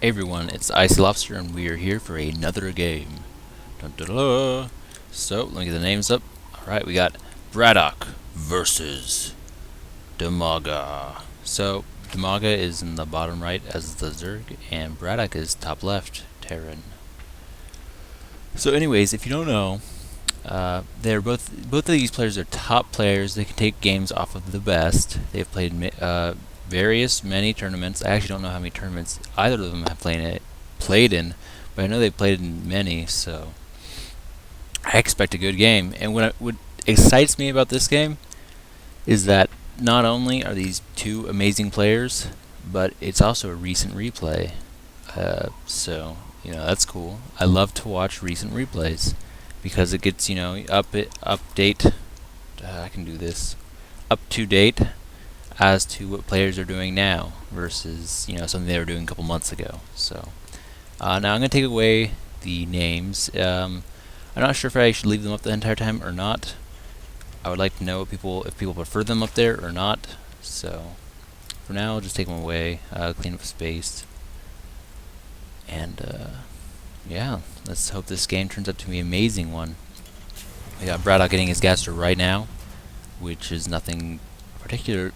Hey everyone, it's Icylobster and we are here for another game. Dun, dun, dun. So, let me get the names up. Alright, we got BratOK versus Dimaga. So, Dimaga is in the bottom right as the Zerg, and BratOK is top left, Terran. So anyways, if you don't know, they're both of these players are top players. They can take games off of the best. They've played many tournaments. I actually don't know how many tournaments either of them have played in, but I know they've played in many. So I expect a good game. And what excites me about this game is that not only are these two amazing players, but it's also a recent replay. So you know that's cool. I love to watch recent replays because it gets update. I can do this up to date as to what players are doing now versus something they were doing a couple months ago. So now I'm gonna take away the names. I'm not sure if I should leave them up the entire time or not. I would like to know if people prefer them up there or not. So for now, I'll just take them away, clean up space, and yeah, let's hope this game turns out to be an amazing one. We got BratOK getting his gaster right now, which is nothing particularly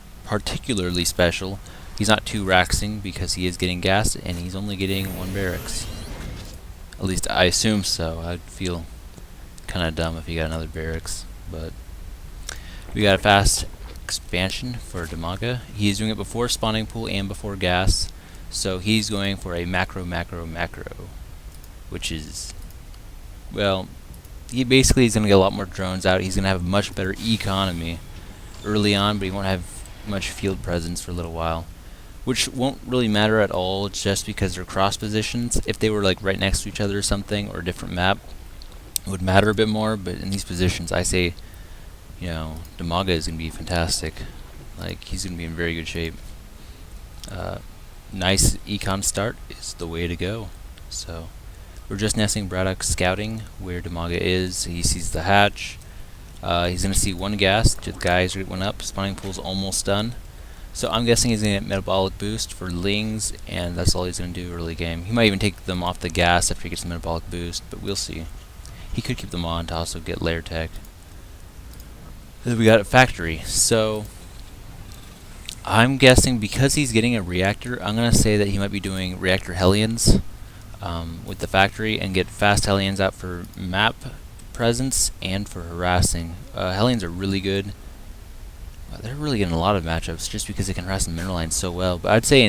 special. He's not too raxing because he is getting gassed, and he's only getting one barracks. At least I assume so. I'd feel kind of dumb if he got another barracks, but we got a fast expansion for Dimaga. He is doing it before spawning pool and before gas, so he's going for a macro, which is, well, he basically is going to get a lot more drones out. He's going to have a much better economy early on, but he won't have much field presence for a little while, which won't really matter at all just because they're cross positions. If they were like right next to each other or something, or a different map, it would matter a bit more, but in these positions, I say, Dimaga is going to be fantastic. Like, he's going to be in very good shape. Nice econ start is the way to go. So we're just nesting BratOK scouting where Dimaga is. He sees the hatch. He's going to see one gas. The guys went up. Spawning pool's almost done. So I'm guessing he's going to get metabolic boost for Lings, and that's all he's going to do early game. He might even take them off the gas after he gets the metabolic boost, but we'll see. He could keep them on to also get layer tech. Then we got a factory. So I'm guessing because he's getting a reactor, I'm going to say that he might be doing reactor Hellions with the factory and get fast Hellions out for map presence and for harassing. Hellions are really good. They're really getting a lot of matchups just because they can harass the mineral line so well. But I'd say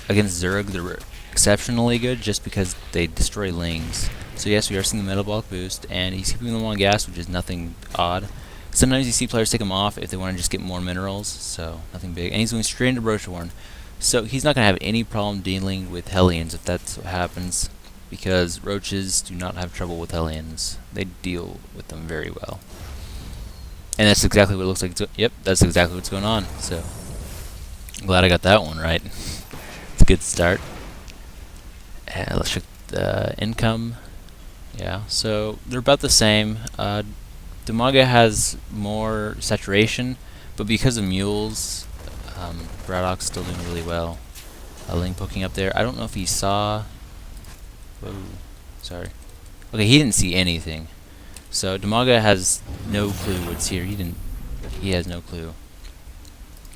against Zerg they're exceptionally good just because they destroy Lings. So yes, we are seeing the metabolic boost, and he's keeping them on gas, which is nothing odd. Sometimes you see players take them off if they want to just get more minerals, so nothing big. And he's going straight into Broachhorn. So he's not going to have any problem dealing with Hellions if that's what happens, because roaches do not have trouble with Hellions. They deal with them very well. And that's exactly what it looks like. Yep, that's exactly what's going on. So I'm glad I got that one right. It's a good start. Let's check the income. Yeah, so they're about the same. Dimaga has more saturation, but because of mules, BratOK's still doing really well. Ling poking up there. I don't know if he saw. Whoa, sorry. Okay, he didn't see anything. So Dimaga has no clue what's here. He has no clue.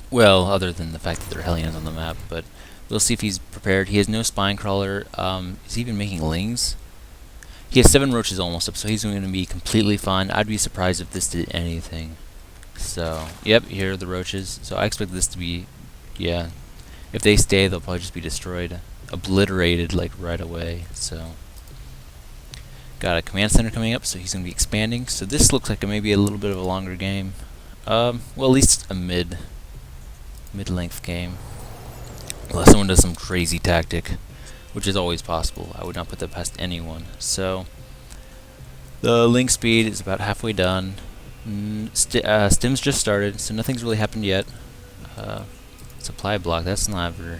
Well, other than the fact that there are Hellions on the map, but we'll see if he's prepared. He has no spine crawler. Is he even making Lings? He has 7 roaches almost up, so he's going to be completely fine. I'd be surprised if this did anything. So, yep, here are the roaches. So I expect this to be, yeah, if they stay, they'll probably just be destroyed, obliterated, like, right away. So, got a command center coming up, so he's going to be expanding. So this looks like maybe a little bit of a longer game. Well, at least a mid-length game. Unless someone does some crazy tactic, which is always possible. I would not put that past anyone. So the link speed is about halfway done. Stim's just started, so nothing's really happened yet. Supply block, that's never.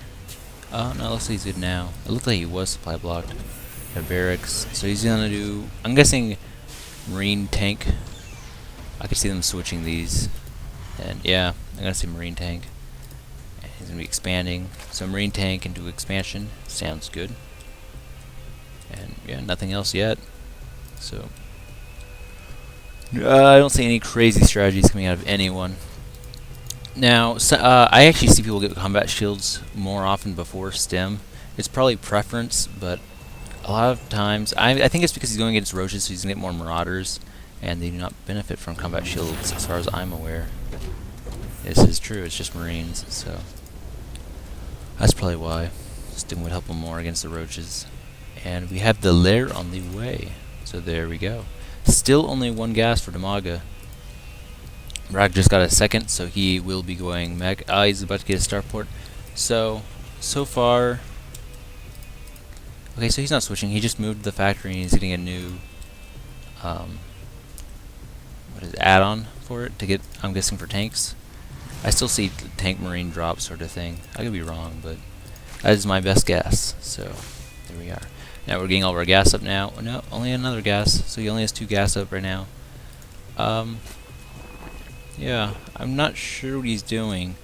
Oh no, looks like he's good now. It looked like he was supply blocked. Got barracks, so he's gonna do. I'm guessing marine tank. I could see them switching these, and yeah, I'm gonna see marine tank. He's going to be expanding. So Marine tank into expansion. Sounds good. And yeah, nothing else yet. So I don't see any crazy strategies coming out of anyone. Now, I actually see people get combat shields more often before stem. It's probably preference, but a lot of times, I think it's because he's going against roaches, so he's going to get more marauders, and they do not benefit from combat shields, as far as I'm aware. This is true, it's just marines, so that's probably why. Stem would help him more against the roaches. And we have the lair on the way, so there we go. Still only one gas for Dimaga. BratOK just got a second, so he will be going mech. He's about to get a starport. So far... Okay, so he's not switching. He just moved the factory and he's getting a new... what is it, add-on for it to get, I'm guessing, for tanks. I still see tank marine drop sort of thing. I could be wrong, but that is my best guess. So, there we are. Now we're getting all of our gas up now. No, only another gas. So he only has 2 gas up right now. Yeah, I'm not sure what he's doing.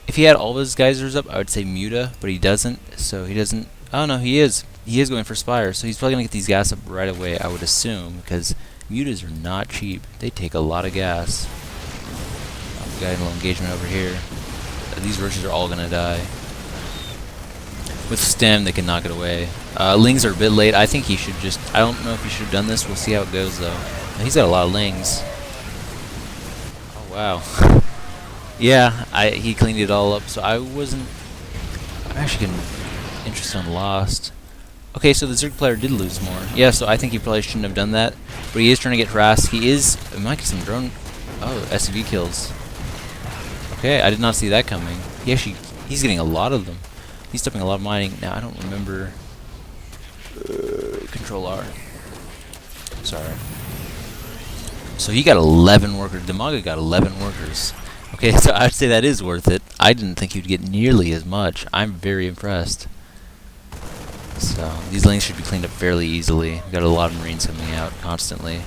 If he had all of his geysers up, I would say muta, but he doesn't, so he doesn't... Oh no, he is. He is going for Spire, so he's probably going to get these gas up right away, I would assume, because mutas are not cheap. They take a lot of gas. We got a little engagement over here. These roaches are all going to die. With stem, they can knock it away. Lings are a bit late. I think he should just... I don't know if he should have done this. We'll see how it goes, though. He's got a lot of lings. Wow. Yeah, he cleaned it all up, so I'm actually getting interested on Lost. Okay, so the Zerg player did lose more. Yeah, so I think he probably shouldn't have done that, but he is trying to get harassed. He might get some drone... Oh, SCV kills. Okay, I did not see that coming. He's getting a lot of them. He's stopping a lot of mining. Now, I don't remember... Control R. Sorry. So he got 11 workers. Dimaga got 11 workers. Okay, so I'd say that is worth it. I didn't think he'd get nearly as much. I'm very impressed. So these lanes should be cleaned up fairly easily. We got a lot of marines coming out constantly.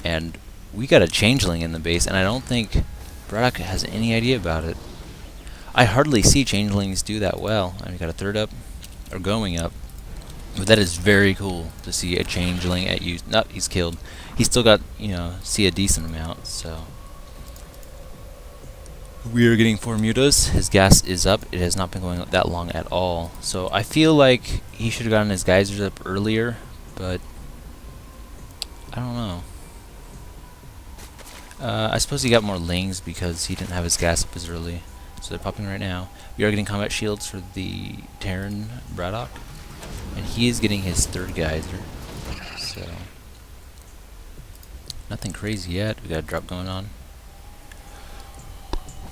And we got a changeling in the base, and I don't think BratOK has any idea about it. I hardly see changelings do that well. And we got a third up, or going up. But that is very cool to see a changeling at use. No, he's killed. He's still got, see a decent amount, so. We are getting 4 mutas. His gas is up. It has not been going up that long at all. So I feel like he should have gotten his geysers up earlier, but I don't know. I suppose he got more lings because he didn't have his gas up as early. So they're popping right now. We are getting combat shields for the Terran BratOK. And he is getting his 3rd geyser. So nothing crazy yet. We got a drop going on.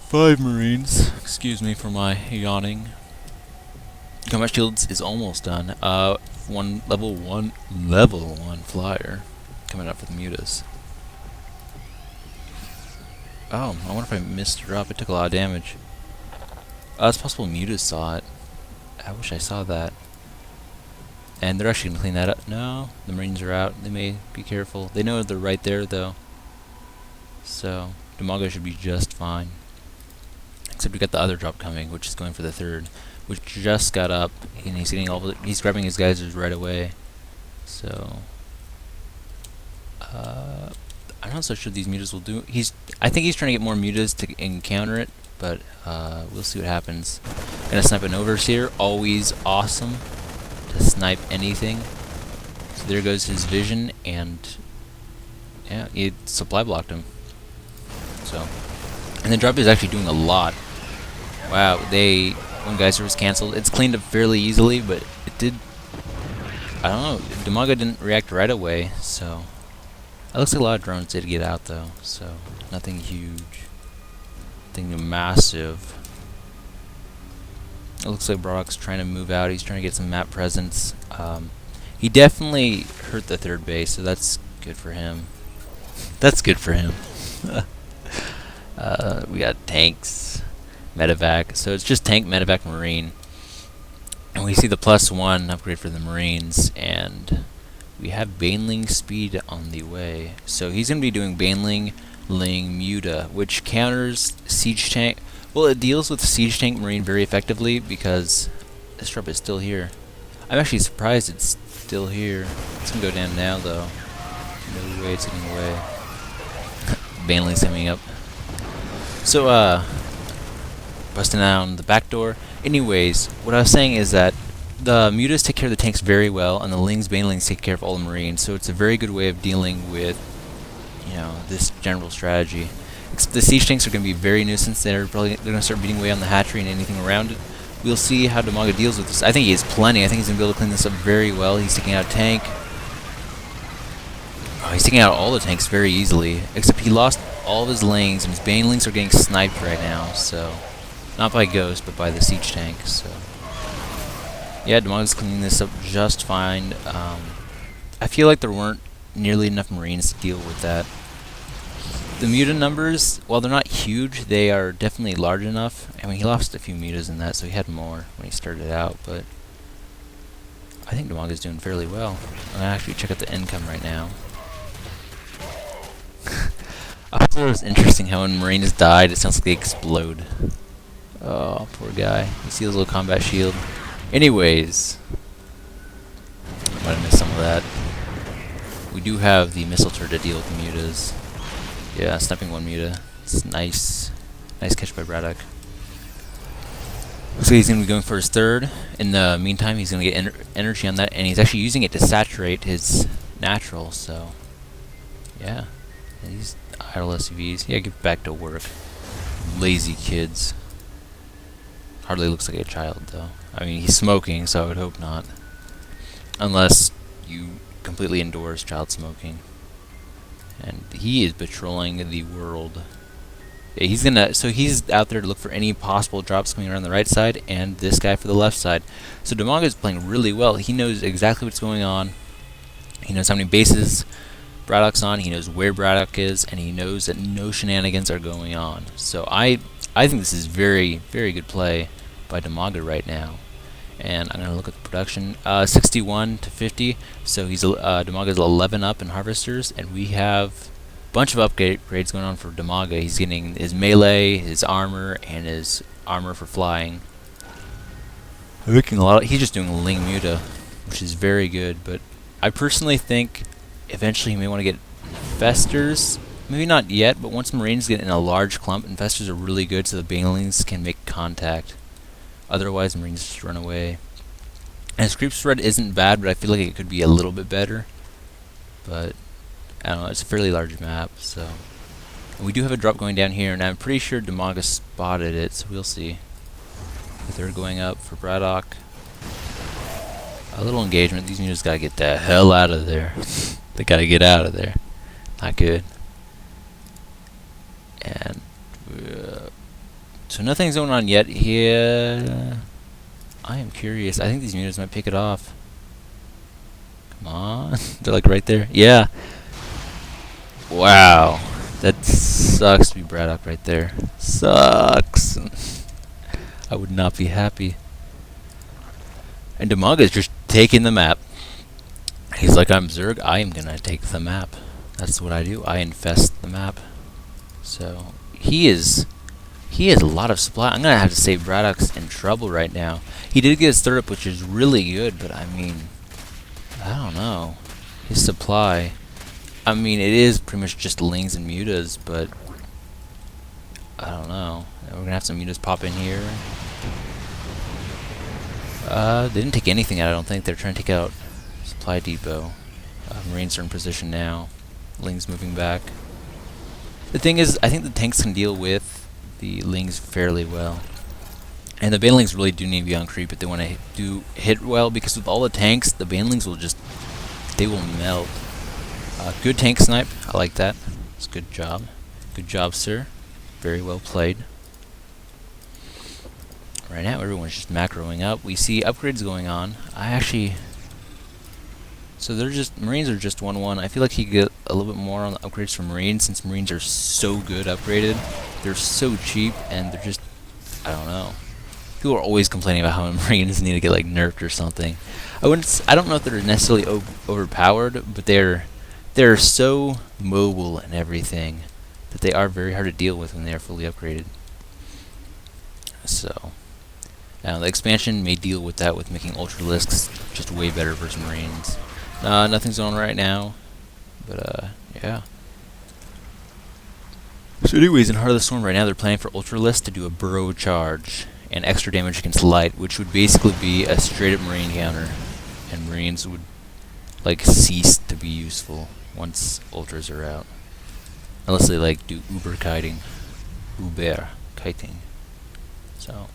5 marines. Excuse me for my yawning. Combat shields is almost done. One level one flyer coming up for the mutas. Oh, I wonder if I missed a drop. It took a lot of damage. It's possible mutas saw it. I wish I saw that. And they're actually going to clean that up. No, the marines are out. They may be careful. They know they're right there, though. So, Dimaga should be just fine. Except we got the other drop coming, which is going for the 3rd, which just got up, and he's getting he's grabbing his geysers right away. So, I'm not so sure these mutas will do. I think he's trying to get more mutas to encounter it, but we'll see what happens. Gonna snipe an overseer, always awesome to snipe anything. So there goes his vision, and yeah, he supply blocked him. So, and the drop is actually doing a lot. Wow, one geyser was cancelled. It's cleaned up fairly easily, but it did. I don't know. Dimaga didn't react right away, so it looks like a lot of drones did get out though. So nothing huge, nothing massive. It looks like BratOK's trying to move out. He's trying to get some map presence. He definitely hurt the 3rd base, so that's good for him. That's good for him. We got tanks, medevac. So it's just tank, medevac, marine. And we see the +1 upgrade for the marines, and we have Baneling speed on the way. So he's going to be doing Baneling, Ling, Muta, which counters siege tank. Well, it deals with Siege Tank Marine very effectively because this drop is still here. I'm actually surprised it's still here. It's gonna go down now though. No way it's getting away. Banley's coming up. So, busting down the back door. Anyways, what I was saying is that the mutas take care of the tanks very well, and the lings, banelings take care of all the marines. So it's a very good way of dealing with, you know, this general strategy. The siege tanks are going to be very nuisance. They're going to start beating away on the hatchery and anything around it. We'll see how Dimaga deals with this. I think he has plenty. I think he's going to be able to clean this up very well. He's taking out a tank. Oh, he's taking out all the tanks very easily, except he lost all of his lanes, and his banelings are getting sniped right now. So, not by Ghost, but by the siege tank. So, yeah, Dimaga's cleaning this up just fine. I feel like there weren't nearly enough marines to deal with that. The muta numbers, while they're not huge, they are definitely large enough. I mean, he lost a few mutas in that, so he had more when he started out, but I think Dimaga's doing fairly well. I'm gonna actually check out the income right now. I thought it was interesting how when Marines died, it sounds like they explode. Oh, poor guy. You see his little combat shield. Anyways, might have missed some of that. We do have the missile turret to deal with the mutas. Yeah, sniping one muta. It's nice. Nice catch by BratOK. So he's going to be going for his third. In the meantime, he's going to get energy on that, and he's actually using it to saturate his natural, so yeah. These idle SUVs. Yeah, get back to work. Lazy kids. Hardly looks like a child, though. I mean, he's smoking, so I would hope not. Unless you completely endorse child smoking. And he is patrolling the world. Yeah, he's out there to look for any possible drops coming around the right side, and this guy for the left side. So Dimaga is playing really well. He knows exactly what's going on. He knows how many bases BratOK's on. He knows where BratOK is, and he knows that no shenanigans are going on. So I think this is very, very good play by Dimaga right now. And I'm gonna look at the production. 61 to 50. So he's Dimaga's 11 up in harvesters, and we have a bunch of upgrades going on for Dimaga. He's getting his melee, his armor, and his armor for flying. He's just doing Ling Muta, which is very good. But I personally think eventually he may want to get infestors. Maybe not yet, but once Marines get in a large clump, infestors are really good, so the banelings can make contact. Otherwise, Marines just run away. And his creep spread isn't bad, but I feel like it could be a little bit better. But I don't know, it's a fairly large map, so. And we do have a drop going down here, and I'm pretty sure Dimaga spotted it, so we'll see. But they're going up for BratOK. A little engagement. These units gotta get the hell out of there. They gotta get out of there. Not good. And so nothing's going on yet here. I am curious. I think these units might pick it off. Come on. They're like right there. Yeah. Wow. That sucks to be BratOK right there. Sucks. I would not be happy. And Dimaga is just taking the map. He's like, I'm Zerg, I am gonna take the map. That's what I do. I infest the map. So he has a lot of supply. I'm gonna have to say BratOK's in trouble right now. He did get his third up, which is really good, but I mean, I don't know. His supply, I mean, it is pretty much just lings and mutas, but I don't know. We're gonna have some mutas pop in here. They didn't take anything out, I don't think. They're trying to take out supply depot. Marines are in position now. Lings moving back. The thing is, I think the tanks can deal with the lings fairly well. And the banelings really do need to be on creep if they want to hit well, because with all the tanks, the banelings will just, they will melt. Good tank snipe. I like that. It's a good job. Good job, sir. Very well played. Right now, everyone's just macroing up. We see upgrades going on. So they're just, Marines are just 1-1. I feel like he could get a little bit more on the upgrades for Marines, since Marines are so good upgraded. They're so cheap, and they're just, I don't know. People are always complaining about how Marines need to get like nerfed or something. I don't know if they're necessarily overpowered, but they're so mobile and everything that they are very hard to deal with when they are fully upgraded. So now the expansion may deal with that, with making Ultralisks just way better versus Marines. Nothing's on right now, but yeah. So anyways, in Heart of the Storm right now, they're planning for Ultralisk to do a burrow charge and extra damage against light, which would basically be a straight up Marine counter, and Marines would like cease to be useful once Ultras are out, unless they like do Uber kiting. So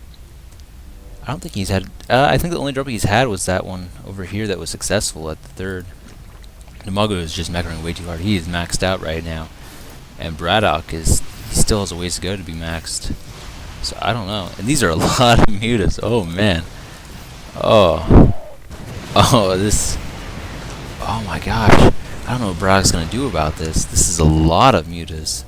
I don't think he's had. I think the only drop he's had was that one over here that was successful at the third. Dimaga is just macroing way too hard. He is maxed out right now, and BratOK he still has a ways to go to be maxed. So I don't know. And these are a lot of mutas. Oh man. This. Oh my gosh. I don't know what BratOK's gonna do about this. This is a lot of mutas.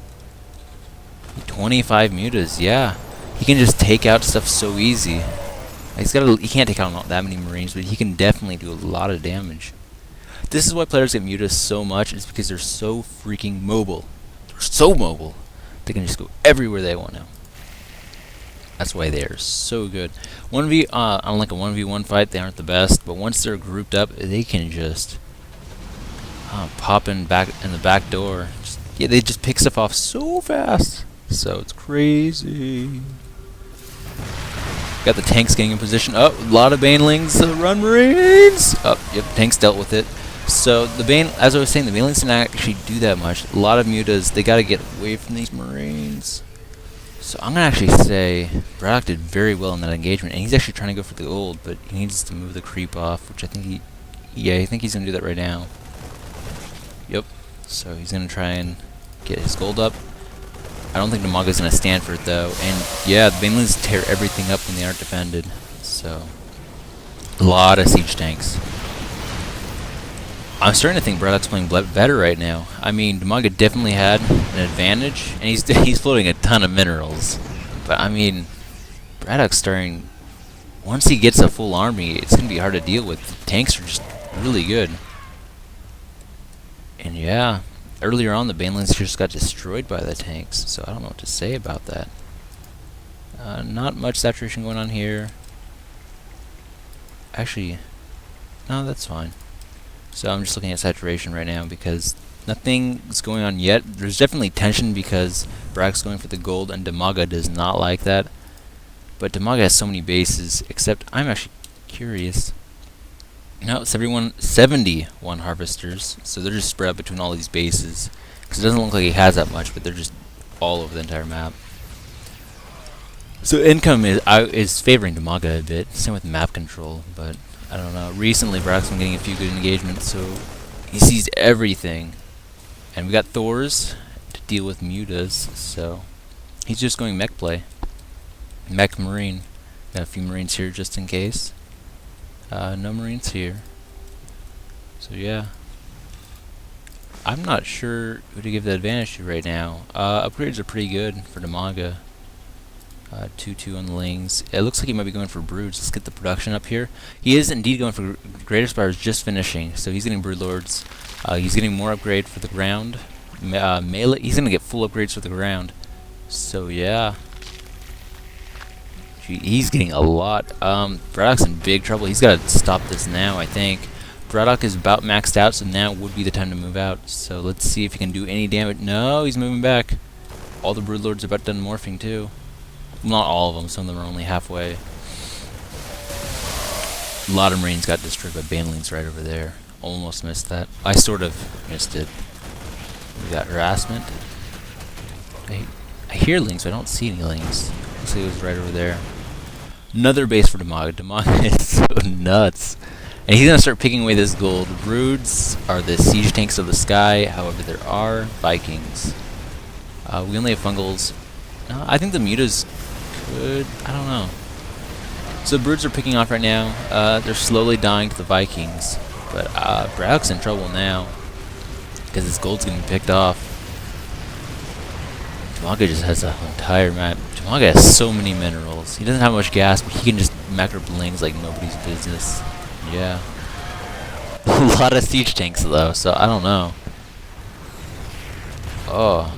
25 mutas. Yeah. He can just take out stuff so easy. He can't take out that many Marines, but he can definitely do a lot of damage. This is why players get mutas so much, is because they're so freaking mobile. They're so mobile. They can just go everywhere they want to. That's why they are so good. On like a 1v1 fight, they aren't the best, but once they're grouped up, they can just pop in the back door. They just pick stuff off so fast. So it's crazy. Got the tanks getting in position. Oh, a lot of Banelings. Run, Marines! Oh, yep, tanks dealt with it. So the as I was saying, the Banelings didn't actually do that much. A lot of mutas. They got to get away from these Marines. So I'm gonna actually say BratOK did very well in that engagement, and he's actually trying to go for the gold, but he needs to move the creep off, which I think I think he's gonna do that right now. Yep. So he's gonna try and get his gold up. I don't think Dimaga's gonna stand for it though, and yeah, the Banelings tear everything up when they aren't defended. So a lot of siege tanks. I'm starting to think BratOK's playing better right now. I mean, Dimaga definitely had an advantage, and he's floating a ton of minerals. But I mean, BratOK's starting. Once he gets a full army, it's gonna be hard to deal with. The tanks are just really good. And yeah, earlier on the Banelings just got destroyed by the tanks, so I don't know what to say about that. Not much saturation going on here. Actually, no, that's fine. So I'm just looking at saturation right now because nothing's going on yet. There's definitely tension because BratOK's going for the gold and Dimaga does not like that. But Dimaga has so many bases, except I'm actually curious. No, it's 71 harvesters, so they're just spread out between all these bases. Because it doesn't look like he has that much, but they're just all over the entire map. So income is favoring Dimaga a bit, same with map control, but I don't know. Recently, BratOK's been getting a few good engagements, so he sees everything. And we got Thors to deal with mutas, so he's just going mech play. Mech Marine. Got a few Marines here just in case. No Marines here. So yeah. I'm not sure who to give the advantage to right now. Upgrades are pretty good for Dimaga. 2-2 on the Lings. It looks like he might be going for Broods. Let's get the production up here. He is indeed going for Greater Spires, just finishing. So he's getting Broodlords. He's getting more upgrade for the ground. Melee. He's going to get full upgrades for the ground. So yeah. He's getting a lot. BratOK's in big trouble. He's got to stop this now, I think. BratOK is about maxed out, so now would be the time to move out. So let's see if he can do any damage. No, he's moving back. All the Broodlords are about done morphing too. Not all of them, some of them are only halfway. A lot of Marines got destroyed by Banelings right over there. Almost missed that. I sort of missed it. We got Harassment. I hear Lings, but I don't see any Lings. Looks like it was right over there. Another base for Dimaga. Dimaga is so nuts. And he's going to start picking away this gold. Broods are the siege tanks of the sky. However, there are Vikings. We only have Fungals. I think the mutas could. I don't know. So the Broods are picking off right now. They're slowly dying to the Vikings. But BratOK's in trouble now because his gold's getting picked off. Dimaga just has the entire map. Dimaga has so many minerals. He doesn't have much gas, but he can just macro blings like nobody's business. Yeah. A lot of siege tanks though, so I don't know. Oh.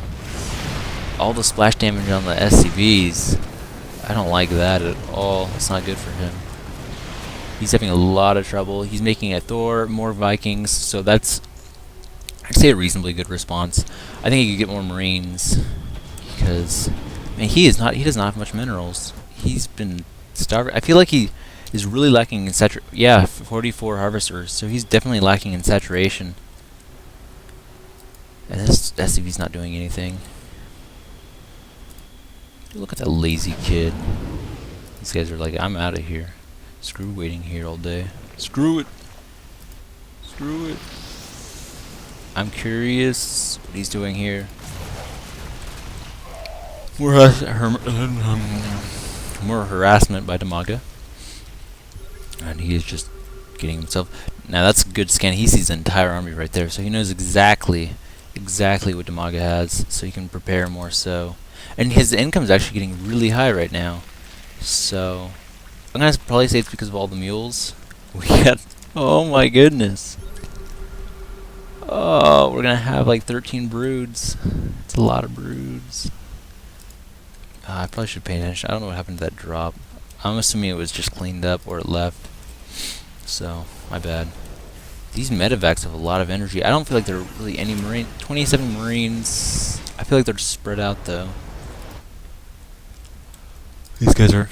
All the splash damage on the SCVs. I don't like that at all. It's not good for him. He's having a lot of trouble. He's making a Thor, more Vikings, so that's, I'd say, a reasonably good response. I think he could get more Marines, because, man, he does not have much minerals. He's been starving. I feel like he is really lacking in saturation. Yeah, 44 harvesters, so he's definitely lacking in saturation. And this SCV's not doing anything. Look at that lazy kid. These guys are like, I'm out of here. Screw waiting here all day. Screw it. Screw it. I'm curious what he's doing here. More harassment by Dimaga. And he is just getting himself. Now that's a good scan. He sees the entire army right there, so he knows exactly what Dimaga has, so he can prepare more so. And his income is actually getting really high right now. So I'm gonna probably say it's because of all the mules. We got, oh my goodness. Oh, we're gonna have like 13 broods. It's a lot of broods. I probably should pay attention. I don't know what happened to that drop. I'm assuming it was just cleaned up or it left. So, my bad. These medevacs have a lot of energy. I don't feel like there are really any marine. 27 marines. I feel like they're spread out though. These guys are.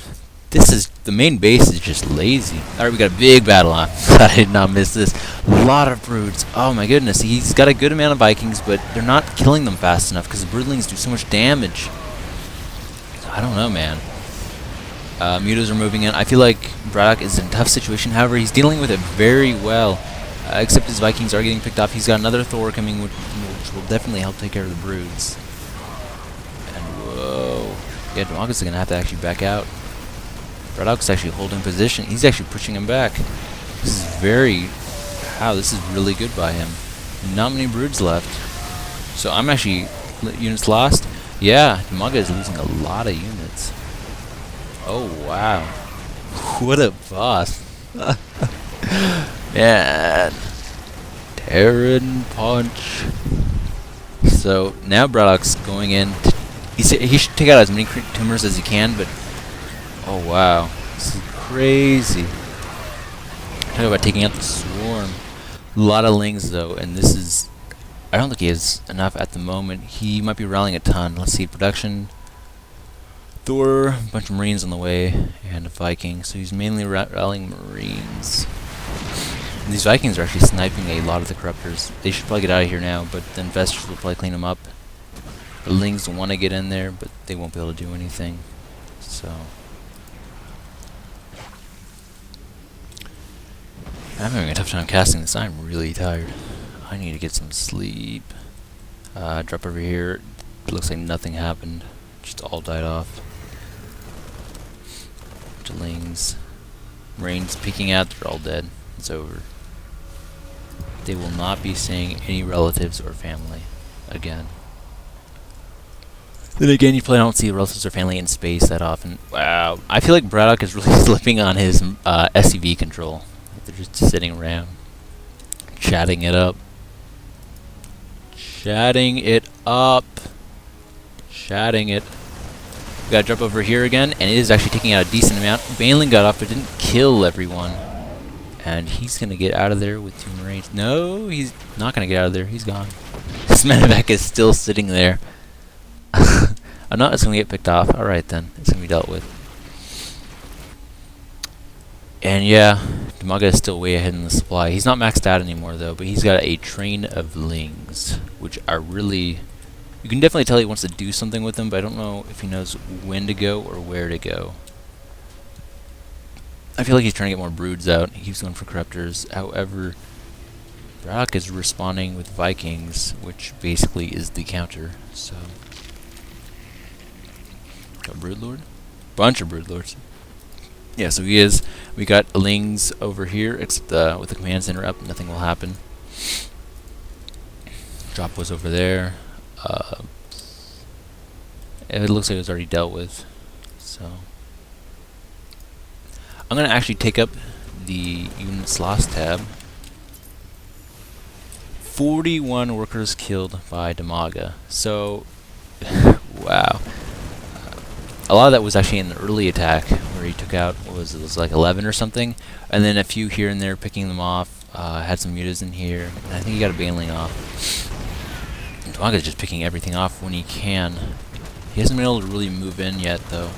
The main base is just lazy. Alright, we got a big battle on. I did not miss this. A lot of broods. Oh my goodness. He's got a good amount of Vikings, but they're not killing them fast enough because the broodlings do so much damage. So I don't know, man. Mutos are moving in. I feel like BratOK is in a tough situation. However, he's dealing with it very well. Except his Vikings are getting picked off. He's got another Thor coming, which will definitely help take care of the broods. And whoa. Yeah, Dimaga's going to have to actually back out. BratOK's actually holding position. He's actually pushing him back. This is very... Wow, this is really good by him. Not many broods left. So I'm actually... Units lost? Yeah, Dimaga is losing a lot of units. Oh, wow. What a boss. Man. Terran punch. So, now BratOK's going in. He should take out as many tumors as he can, but... Oh, wow. This is crazy. Talk about taking out the swarm. A lot of lings, though, and this is... I don't think he has enough at the moment. He might be rallying a ton. Let's see, production... Thor, a bunch of Marines on the way, and a Viking. So he's mainly rallying Marines. And these Vikings are actually sniping a lot of the Corruptors. They should probably get out of here now, but the Investors will probably clean them up. The Lings want to get in there, but they won't be able to do anything. So... I'm having a tough time casting this. I'm really tired. I need to get some sleep. Drop over here. It looks like nothing happened. Just all died off. Bunch of Lings. Marines peeking out. They're all dead. It's over. They will not be seeing any relatives or family again. Then again, you probably don't see relatives or family in space that often. Wow. I feel like BratOK is really slipping on his SCV control. They're just sitting around. Chatting it up. Chatting it up. Chatting it. We gotta jump over here again, and it is actually taking out a decent amount. Baneling got off, but didn't kill everyone. And he's gonna get out of there with 2 Marines. No, he's not gonna get out of there. He's gone. This medevac is still sitting there. I'm not just gonna get picked off. Alright then. It's gonna be dealt with. And yeah, Dimaga is still way ahead in the supply. He's not maxed out anymore though, but he's got a train of Lings, which are really... You can definitely tell he wants to do something with them, but I don't know if he knows when to go or where to go. I feel like he's trying to get more broods out. He keeps going for Corruptors. However, BratOK is responding with Vikings, which basically is the counter. So, got Broodlord? Bunch of Broodlords. Yeah, so he is. We got Lings over here, except with the command center up, nothing will happen. Drop was over there. It looks like it was already dealt with. So, I'm going to actually take up the units lost tab. 41 workers killed by Dimaga. So, wow. a lot of that was actually in the early attack, where he took out, what was it, like 11 or something, and then a few here and there picking them off. Had some mutas in here, and I think he got a baneling off. Dimaga's just picking everything off when he can. He hasn't been able to really move in yet, though.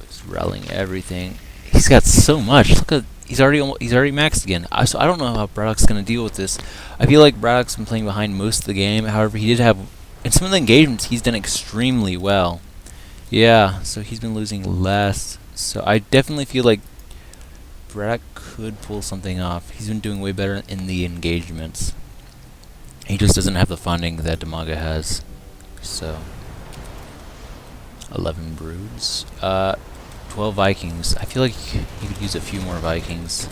He's rallying everything. He's got so much. Look at, he's already maxed again. So I don't know how BratOK's gonna deal with this. I feel like BratOK's been playing behind most of the game. However, he did have, in some of the engagements, he's done extremely well. Yeah, so he's been losing less. So I definitely feel like BratOK could pull something off. He's been doing way better in the engagements. He just doesn't have the funding that Dimaga has. So 11 broods. 12 Vikings. I feel like he could use a few more Vikings.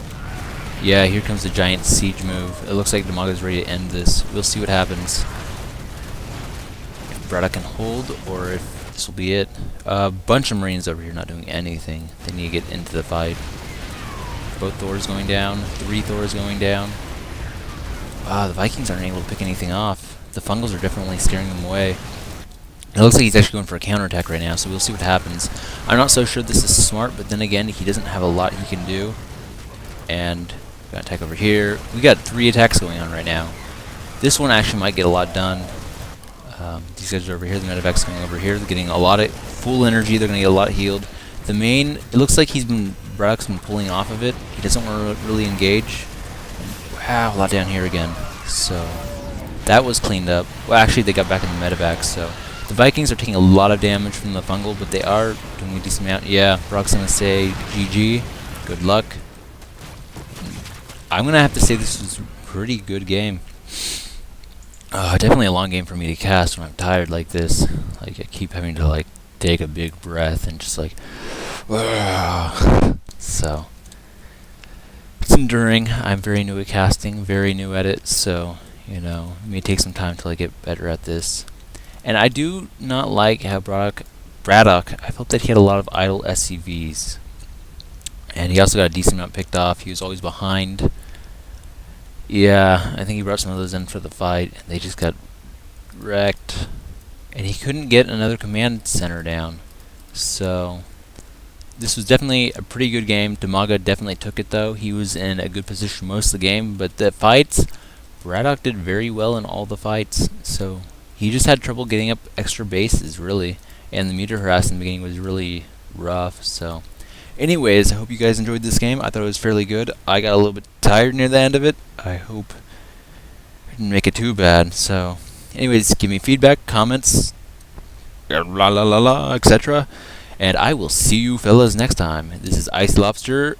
Yeah, here comes the giant siege move. It looks like Dimaga's ready to end this. We'll see what happens. If BratOK can hold, or if this will be it. A bunch of Marines over here not doing anything. They need to get into the fight. Both Thors going down. 3 Thors going down. The Vikings aren't able to pick anything off. The Fungals are definitely scaring them away. It looks like he's actually going for a counterattack right now, so we'll see what happens. I'm not so sure this is smart, but then again, he doesn't have a lot he can do. And we got attack over here. We got 3 attacks going on right now. This one actually might get a lot done. These guys are over here. The medevac's going over here. They're getting a lot of full energy. They're going to get a lot healed. The main, it looks like BratOK's been pulling off of it. He doesn't want to really engage. Wow, a lot down here again. So that was cleaned up. Well, actually, they got back in the medevac, so the Vikings are taking a lot of damage from the fungal, but they are doing a decent amount. Yeah, BratOK's gonna say GG. Good luck. I'm gonna have to say this was a pretty good game. Definitely a long game for me to cast when I'm tired like this. Like, I keep having to like take a big breath and just like, so it's enduring. I'm very new at casting, very new at it, so you know, it may take some time till I get better at this. And I do not like how BratOK, I felt that he had a lot of idle SCVs. And he also got a decent amount picked off. He was always behind. Yeah, I think he brought some of those in for the fight, and they just got wrecked. And he couldn't get another command center down. So this was definitely a pretty good game. Dimaga definitely took it, though. He was in a good position most of the game. But the fights, BratOK did very well in all the fights. So he just had trouble getting up extra bases, really. And the meter harass in the beginning was really rough. So anyways, I hope you guys enjoyed this game. I thought it was fairly good. I got a little bit tired near the end of it. I hope I didn't make it too bad. So anyways, give me feedback, comments, etc. And I will see you fellas next time. This is Icylobster,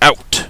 out.